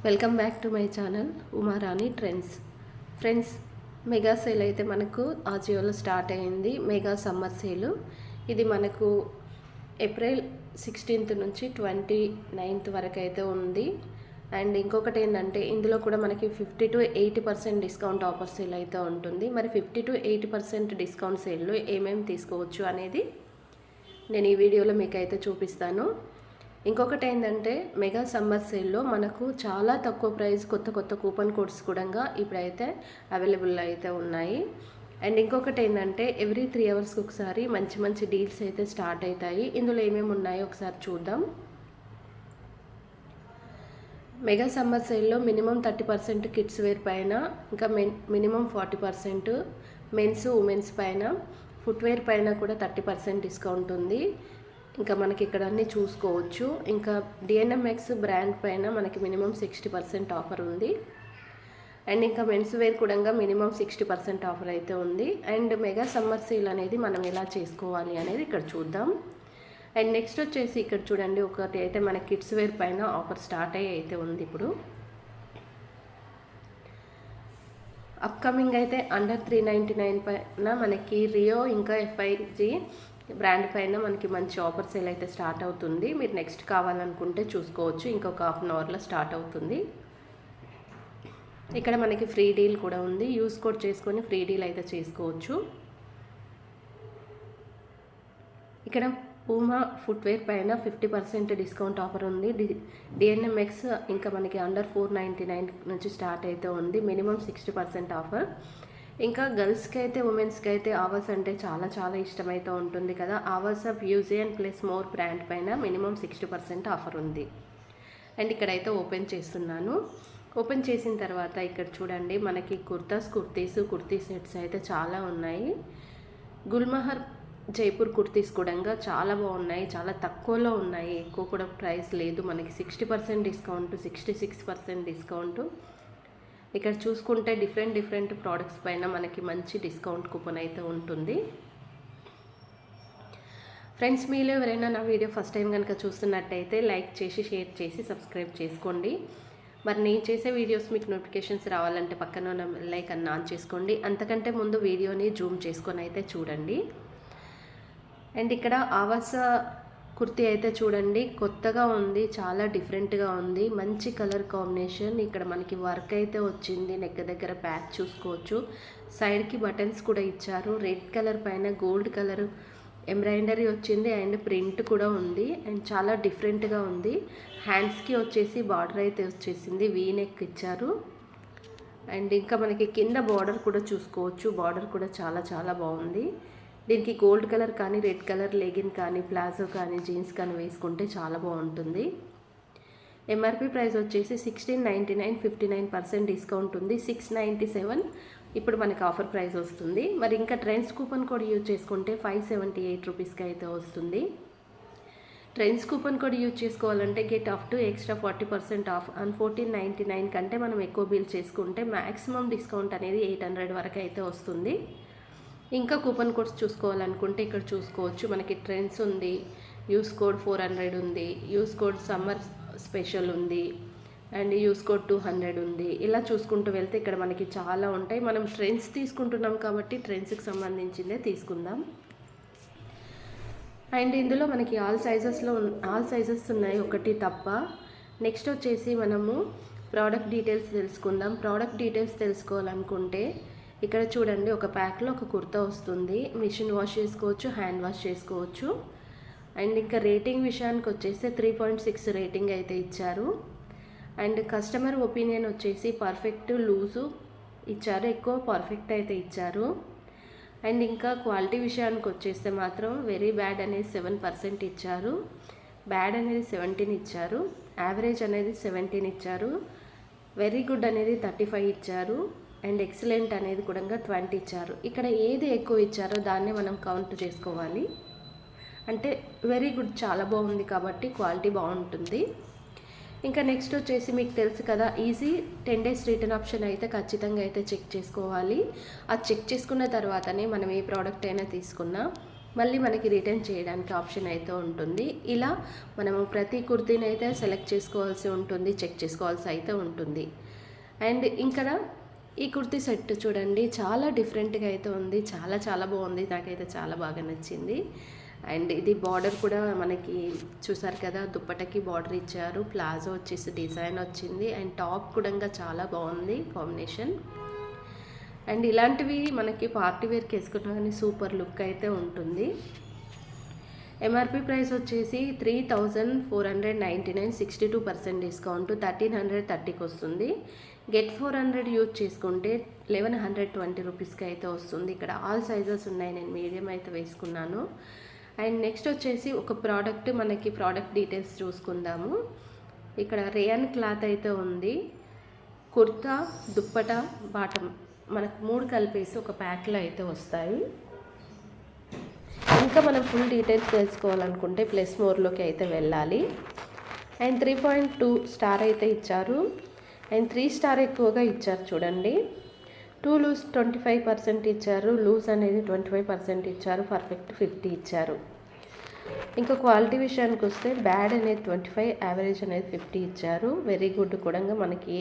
Welcome back to my channel Uma Rani trends. Friends, mega sale అయితే మనకు ఆజియోలో start అయింది. Mega summer sale ఇది మనకు ఏప్రిల్ 16th నుంచి 29th వరకు అయితే ఉంది. అండ్ ఇంకొకటి ఏంటంటే ఇందులో కూడా మనకి 50 to 80% డిస్కౌంట్ ఆఫర్ సేల్ అయితే ఉంటుంది. మరి 50 to 80% డిస్కౌంట్ సేల్లో ఏమేమి తీసుకోవచ్చు అనేది నేను ఈ వీడియోలో మీకు అయితే చూపిస్తాను. ఇంకొకటి ఏంటంటే మెగా సమ్మర్ సేల్లో మనకు చాలా తక్కువ ప్రైస్ కొత్త కూపన్ కోడ్స్ కూడా ఇప్పుడైతే అవైలబుల్ అయితే ఉన్నాయి. అండ్ ఇంకొకటి ఏంటంటే ఎవ్రీ 3 అవర్స్కి ఒకసారి మంచి డీల్స్ అయితే స్టార్ట్ అవుతాయి. ఇందులో ఏమేమి ఉన్నాయో ఒకసారి చూద్దాం. మెగా సమ్మర్ సేల్లో మినిమం 30% కిడ్స్ వేర్ పైన, ఇంకా మినిమం 40% మెన్స్ ఉమెన్స్ పైన, ఫుట్వేర్ పైన కూడా 30% డిస్కౌంట్ ఉంది. ఇంకా మనకి ఇక్కడ అన్నీ చూసుకోవచ్చు. ఇంకా డిఎన్ఎంఎక్స్ బ్రాండ్ పైన మనకి మినిమం 60% ఆఫర్ ఉంది. అండ్ ఇంకా మెన్స్ వేర్ కూడా మినిమం 60% ఆఫర్ అయితే ఉంది. అండ్ మెగా సమ్మర్ సేల్ అనేది మనం ఎలా చేసుకోవాలి అనేది ఇక్కడ చూద్దాం. అండ్ నెక్స్ట్ వచ్చేసి ఇక్కడ చూడండి, ఒకటి అయితే మన కిడ్స్ వేర్ పైన ఆఫర్ స్టార్ట్ అయ్యి అయితే ఉంది. ఇప్పుడు అప్కమింగ్ అయితే అండర్ 399 పైన మనకి రియో ఇంకా FIG బ్రాండ్ పైన మనకి మంచి ఆఫర్ సేల్ అయితే స్టార్ట్ అవుతుంది. మీరు నెక్స్ట్ కావాలనుకుంటే చూసుకోవచ్చు. ఇంకొక హాఫ్ అన్ అవర్లో స్టార్ట్ అవుతుంది. ఇక్కడ మనకి ఫ్రీ డీల్ కూడా ఉంది. యూస్ కోడ్ చేసుకొని ఫ్రీ డీల్ అయితే చేసుకోవచ్చు. ఇక్కడ పూమా ఫుట్వేర్ పైన 50% డిస్కౌంట్ ఆఫర్ ఉంది. డిఎన్ఎంఎక్స్ ఇంకా మనకి అండర్ 499 నుంచి స్టార్ట్ అయితే ఉంది. Minimum 60% offer. ఇంకా గర్ల్స్కి అయితే ఉమెన్స్కి అయితే ఆవర్స్ అంటే చాలా ఇష్టమైతే ఉంటుంది కదా. ఆవర్స్ ఆఫ్ యూజియన్ ప్లస్ మోర్ బ్రాండ్ పైన మినిమం 60% ఆఫర్ ఉంది. అండ్ ఇక్కడైతే ఓపెన్ చేస్తున్నాను. ఓపెన్ చేసిన తర్వాత ఇక్కడ చూడండి, మనకి కుర్తీ సెట్స్ అయితే చాలా ఉన్నాయి. గుల్మహర్ జైపూర్ కుర్తీస్ కూడా చాలా బాగున్నాయి. చాలా తక్కువలో ఉన్నాయి. ఎక్కువ కూడా ప్రైస్ లేదు. మనకి 60% డిస్కౌంట్, 66% డిస్కౌంట్. ఇక్కడ చూసుకుంటే డిఫరెంట్ ప్రోడక్ట్స్ పైన మనకి మంచి డిస్కౌంట్ కూపన్ అయితే ఉంటుంది. ఫ్రెండ్స్, మీలో ఎవరైనా నా వీడియో ఫస్ట్ టైం కనుక చూస్తున్నట్టయితే లైక్ చేసి షేర్ చేసి సబ్స్క్రైబ్ చేసుకోండి. మరి నేను చేసే వీడియోస్ మీకు నోటిఫికేషన్స్ రావాలంటే పక్కన ఉన్న బెల్ ఐకాన్ ఆన్ చేసుకోండి. అంతకంటే ముందు వీడియోని జూమ్ చేసుకొని అయితే చూడండి. అండ్ ఇక్కడ ఆవాస కుర్తీ అయితే చూడండి, కొత్తగా ఉంది, చాలా డిఫరెంట్గా ఉంది. మంచి కలర్ కాంబినేషన్. ఇక్కడ మనకి వర్క్ అయితే వచ్చింది. నెక్ దగ్గర ప్యాచ్ చూసుకోవచ్చు. సైడ్కి బటన్స్ కూడా ఇచ్చారు. రెడ్ కలర్ పైన గోల్డ్ కలర్ ఎంబ్రాయిడరీ వచ్చింది. అండ్ ప్రింట్ కూడా ఉంది. అండ్ చాలా డిఫరెంట్గా ఉంది. హ్యాండ్స్కి వచ్చేసి బార్డర్ అయితే వచ్చేసింది. వీ నెక్ ఇచ్చారు. అండ్ ఇంకా మనకి కింద బార్డర్ కూడా చూసుకోవచ్చు. బార్డర్ కూడా చాలా బాగుంది. దీనికి గోల్డ్ కలర్ కానీ, రెడ్ కలర్ లెగిన్ కానీ, ప్లాజో కానీ, జీన్స్ కానీ వేసుకుంటే చాలా బాగుంటుంది. ఎంఆర్పి ప్రైస్ వచ్చేసి 1699, 59% డిస్కౌంట్ ఉంది. 697 ఇప్పుడు మనకి ఆఫర్ ప్రైస్ వస్తుంది. మరి ఇంకా ట్రెండ్స్ కూపన్ కోడ్ యూజ్ చేసుకుంటే 578 రూపీస్కి అయితే వస్తుంది. ట్రెండ్స్ కూపన్ కోడ్ యూజ్ చేసుకోవాలంటే get up to extra 40% of and 1499 కంటే మనం ఎక్కువ బిల్ చేసుకుంటే మ్యాక్సిమం డిస్కౌంట్ అనేది 800 వరకు అయితే వస్తుంది. ఇంకా కూపన్ కోడ్స్ చూసుకోవాలనుకుంటే ఇక్కడ చూసుకోవచ్చు. మనకి ట్రెండ్స్ ఉంది, యూస్ కోడ్ 400 ఉంది, యూస్ కోడ్ సమ్మర్ స్పెషల్ ఉంది, అండ్ యూస్ కోడ్ 200 ఉంది. ఇలా చూసుకుంటూ వెళ్తే ఇక్కడ మనకి చాలా ఉంటాయి. మనం ట్రెండ్స్ తీసుకుంటున్నాం కాబట్టి ట్రెండ్స్కి సంబంధించిందే తీసుకుందాం. అండ్ ఇందులో మనకి ఆల్ సైజెస్ ఉన్నాయి, ఒకటి తప్ప. నెక్స్ట్ వచ్చేసి మనము ప్రోడక్ట్ డీటెయిల్స్ తెలుసుకుందాం. ప్రోడక్ట్ డీటెయిల్స్ తెలుసుకోవాలనుకుంటే ఇక్కడ చూడండి, ఒక ప్యాక్లో ఒక కుర్తా వస్తుంది. మిషన్ వాష్ చేసుకోవచ్చు, హ్యాండ్ వాష్ చేసుకోవచ్చు. అండ్ ఇంకా రేటింగ్ విషయానికి వచ్చేసి 3.6 రేటింగ్ అయితే ఇచ్చారు. అండ్ కస్టమర్ ఒపీనియన్ వచ్చేసి పర్ఫెక్ట్, లూజు ఇచ్చారు. ఎక్కువ పర్ఫెక్ట్ అయితే ఇచ్చారు. అండ్ ఇంకా క్వాలిటీ విషయానికి వచ్చేస్తే మాత్రం వెరీ బ్యాడ్ అనేది 7% ఇచ్చారు. బ్యాడ్ అనేది 17 ఇచ్చారు. యావరేజ్ అనేది 17 ఇచ్చారు. వెరీ గుడ్ అనేది 35 ఇచ్చారు. అండ్ ఎక్సలెంట్ అనేది కూడా 20 ఇచ్చారు. ఇక్కడ ఏది ఎక్కువ ఇచ్చారో దాన్నే మనం కౌంట్ చేసుకోవాలి. అంటే వెరీ గుడ్ చాలా బాగుంది కాబట్టి క్వాలిటీ బాగుంటుంది. ఇంకా నెక్స్ట్ వచ్చేసి మీకు తెలుసు కదా, ఈజీ 10 days రిటర్న్ ఆప్షన్ అయితే ఖచ్చితంగా అయితే చెక్ చేసుకోవాలి. అది చెక్ చేసుకున్న తర్వాతనే మనం ఏ ప్రోడక్ట్ అయినా తీసుకున్నా మళ్ళీ మనకి రిటర్న్ చేయడానికి ఆప్షన్ అయితే ఉంటుంది. ఇలా మనము ప్రతి కుర్తీని అయితే సెలెక్ట్ చేసుకోవాల్సి ఉంటుంది, చెక్ చేసుకోవాల్సి అయితే ఉంటుంది. అండ్ ఇక్కడ ఈ కుర్తీ సెట్ చూడండి, చాలా డిఫరెంట్గా అయితే ఉంది, చాలా చాలా బాగుంది, నాకైతే చాలా బాగా నచ్చింది. అండ్ ఇది బార్డర్ కూడా మనకి చూసారు కదా, దుప్పటకి బార్డర్ ఇచ్చారు, ప్లాజో వచ్చేసి డిజైన్ వచ్చింది, అండ్ టాప్ కూడా చాలా బాగుంది కాంబినేషన్. అండ్ ఇలాంటివి మనకి పార్టీ వేర్కి వేసుకున్నా కానీ సూపర్ లుక్ అయితే ఉంటుంది. ఎంఆర్పి ప్రైస్ వచ్చేసి 3499, 62% డిస్కౌంట్ 1330కి వస్తుంది. గెట్ 400 యూజ్ చేసుకుంటే 1120 రూపీస్కి అయితే వస్తుంది. ఇక్కడ ఆల్ సైజెస్ ఉన్నాయి, నేను మీడియం అయితే వేసుకున్నాను. అండ్ నెక్స్ట్ వచ్చేసి ఒక ప్రోడక్ట్, మనకి ప్రోడక్ట్ డీటెయిల్స్ చూసుకుందాము. ఇక్కడ రేయన్ క్లాత్ అయితే ఉంది, కుర్తా, దుప్పట, బాటమ్ మనకు 3 కలిపేసి ఒక ప్యాక్లో అయితే వస్తాయి. ఇంకా మనం ఫుల్ డీటెయిల్స్ తెలుసుకోవాలనుకుంటే ప్లస్ మోర్లోకి అయితే వెళ్ళాలి. అండ్ 3.2 స్టార్ అయితే ఇచ్చారు, అండ్ 3 స్టార్ ఎక్కువగా ఇచ్చారు చూడండి. 2 లూజ్ 25% ఇచ్చారు, లూజ్ అనేది 25% ఇచ్చారు, పర్ఫెక్ట్ 50 ఇచ్చారు. ఇంకా క్వాలిటీ విషయానికి వస్తే బ్యాడ్ అనేది 25, యావరేజ్ అనేది 50 ఇచ్చారు. వెరీ గుడ్ కూడా మనకి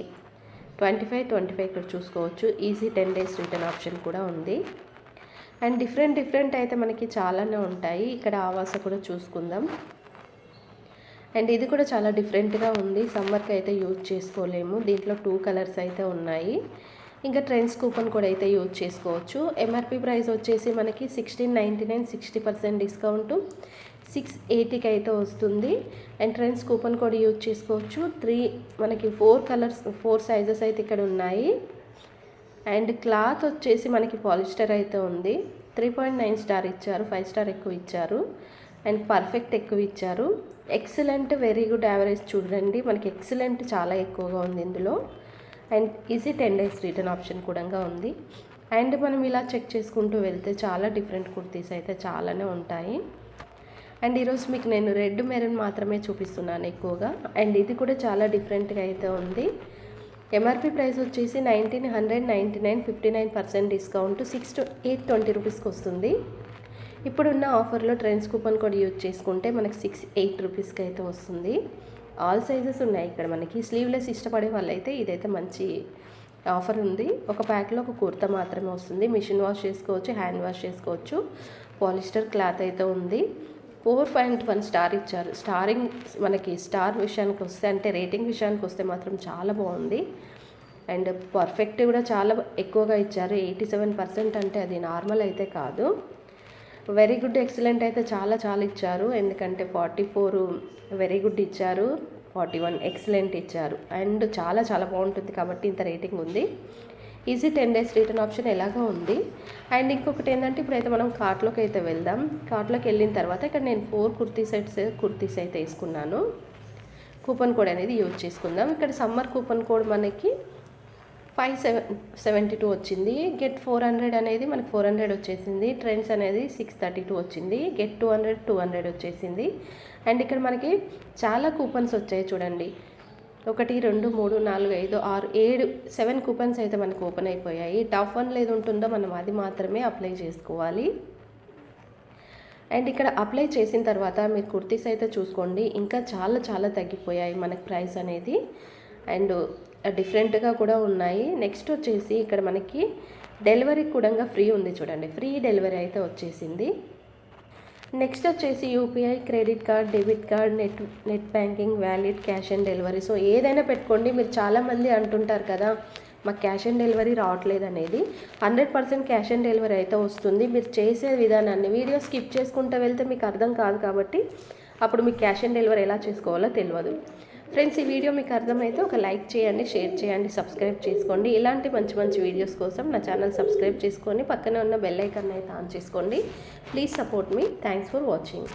25 ఇక్కడ చూసుకోవచ్చు. ఈజీ 10 days రిటర్న్ ఆప్షన్ కూడా ఉంది. అండ్ డిఫరెంట్ అయితే మనకి చాలానే ఉంటాయి. ఇక్కడ ఆవాస కూడా చూసుకుందాం. అండ్ ఇది కూడా చాలా డిఫరెంట్గా ఉంది, సమ్మర్కి అయితే యూజ్ చేసుకోలేము. దీంట్లో 2 కలర్స్ అయితే ఉన్నాయి. ఇంకా ట్రెండ్స్ కూపన్ కూడా అయితే యూజ్ చేసుకోవచ్చు. ఎంఆర్పి ప్రైస్ వచ్చేసి మనకి 1699, 60% డిస్కౌంట్ 680కి అయితే వస్తుంది. అండ్ ట్రెండ్స్ కూపన్ కూడా యూజ్ చేసుకోవచ్చు. మనకి 4 కలర్స్ 4 సైజెస్ అయితే ఇక్కడ ఉన్నాయి. అండ్ క్లాత్ వచ్చేసి మనకి పాలిస్టర్ అయితే ఉంది. 3.9 స్టార్ ఇచ్చారు, 5 స్టార్ ఎక్కువ ఇచ్చారు, అండ్ పర్ఫెక్ట్ ఎక్కువ ఇచ్చారు. ఎక్సలెంట్, వెరీ గుడ్, యావరేజ్ చూడండి, మనకి ఎక్సలెంట్ చాలా ఎక్కువగా ఉంది ఇందులో. And easy 10 days return option కూడా ఉంది. అండ్ మనం ఇలా చెక్ చేసుకుంటూ వెళ్తే చాలా డిఫరెంట్ కుర్తీస్ అయితే చాలానే ఉంటాయి. అండ్ ఈరోజు మీకు నేను రెడ్ మెరూన్ మాత్రమే చూపిస్తున్నాను ఎక్కువగా. అండ్ ఇది కూడా చాలా డిఫరెంట్గా అయితే ఉంది. ఎంఆర్పి ప్రైస్ వచ్చేసి 1999, 59% డిస్కౌంట్ 820 రూపీస్కి వస్తుంది. ఇప్పుడున్న ఆఫర్లో ట్రెండ్స్ కూపన్ కూడా యూజ్ చేసుకుంటే మనకి 680 రూపీస్కి అయితే వస్తుంది. ఆల్ సైజెస్ ఉన్నాయి ఇక్కడ మనకి. స్లీవ్లెస్ ఇష్టపడే వాళ్ళైతే ఇదైతే మంచి ఆఫర్ ఉంది. ఒక ప్యాక్లో ఒక కుర్తా మాత్రమే వస్తుంది. మిషన్ వాష్ చేసుకోవచ్చు, హ్యాండ్ వాష్ చేసుకోవచ్చు. పాలిస్టర్ క్లాత్ అయితే ఉంది. 4.1 స్టార్ ఇచ్చారు. మనకి స్టార్ విషయానికి వస్తే, అంటే రేటింగ్ విషయానికి వస్తే మాత్రం చాలా బాగుంది. అండ్ పర్ఫెక్ట్ కూడా చాలా ఎక్కువగా ఇచ్చారు, 87%, అంటే అది నార్మల్ అయితే కాదు. వెరీ గుడ్, ఎక్సలెంట్ అయితే చాలా ఇచ్చారు. ఎందుకంటే 44 వెరీ గుడ్ ఇచ్చారు, 41 ఎక్సలెంట్ ఇచ్చారు. అండ్ చాలా బాగుంటుంది కాబట్టి ఇంత రేటింగ్ ఉంది. ఈజీ 10 days రిటర్న్ ఆప్షన్ ఎలాగో ఉంది. అండ్ ఇంకొకటి ఏంటంటే ఇప్పుడైతే మనం కార్ట్లోకి అయితే వెళ్దాం. కార్ట్లోకి వెళ్ళిన తర్వాత ఇక్కడ నేను 4 కుర్తీస్ అయితే వేసుకున్నాను. కూపన్ కోడ్ అనేది యూజ్ చేసుకుందాం. ఇక్కడ సమ్మర్ కూపన్ కోడ్ మనకి 572 వచ్చింది. గెట్ 400 అనేది మనకి 400 వచ్చేసింది. ట్రెండ్స్ అనేది 632 వచ్చింది. గెట్ 200 వచ్చేసింది. అండ్ ఇక్కడ మనకి చాలా కూపన్స్ వచ్చాయి చూడండి. 1 2 3 4 5 6 7 7 కూపన్స్ అయితే మనకు ఓపెన్ అయిపోయాయి. టాప్ 1 ఏది ఉంటుందో మనం అది మాత్రమే అప్లై చేసుకోవాలి. అండ్ ఇక్కడ అప్లై చేసిన తర్వాత మీరు కుర్తీస్ అయితే చూసుకోండి, ఇంకా చాలా తగ్గిపోయాయి మనకి ప్రైస్ అనేది. అండ్ డిఫరెంట్గా కూడా ఉన్నాయి. నెక్స్ట్ వచ్చేసి ఇక్కడ మనకి డెలివరీ కూడా ఫ్రీ ఉంది చూడండి, ఫ్రీ డెలివరీ అయితే వచ్చేసింది. నెక్స్ట్ వచ్చేసి UPI, credit card, debit card, net banking, valid, cash on delivery. So ఏదైనా పెట్టుకోండి. మీరు చాలామంది అంటుంటారు కదా మాకు క్యాష్ ఆన్ డెలివరీ రావట్లేదు అనేది. 100% క్యాష్ ఆన్ డెలివరీ అయితే వస్తుంది. మీరు చేసే విధానాన్ని వీడియో స్కిప్ చేసుకుంటూ వెళ్తే మీకు అర్థం కాదు, కాబట్టి అప్పుడు మీకు క్యాష్ ఆన్ డెలివరీ ఎలా చేసుకోవాలో తెలియదు. ఫ్రెండ్స్, ఈ వీడియో మీకు అర్థమైతే ఒక లైక్ చేయండి, షేర్ చేయండి, సబ్స్క్రైబ్ చేసుకోండి. ఇలాంటి మంచి వీడియోస్ కోసం నా ఛానల్ సబ్స్క్రైబ్ చేసుకొని పక్కనే ఉన్న బెల్ ఐకాన్ అయితే ఆన్ చేసుకోండి. Please support me. Thanks for watching.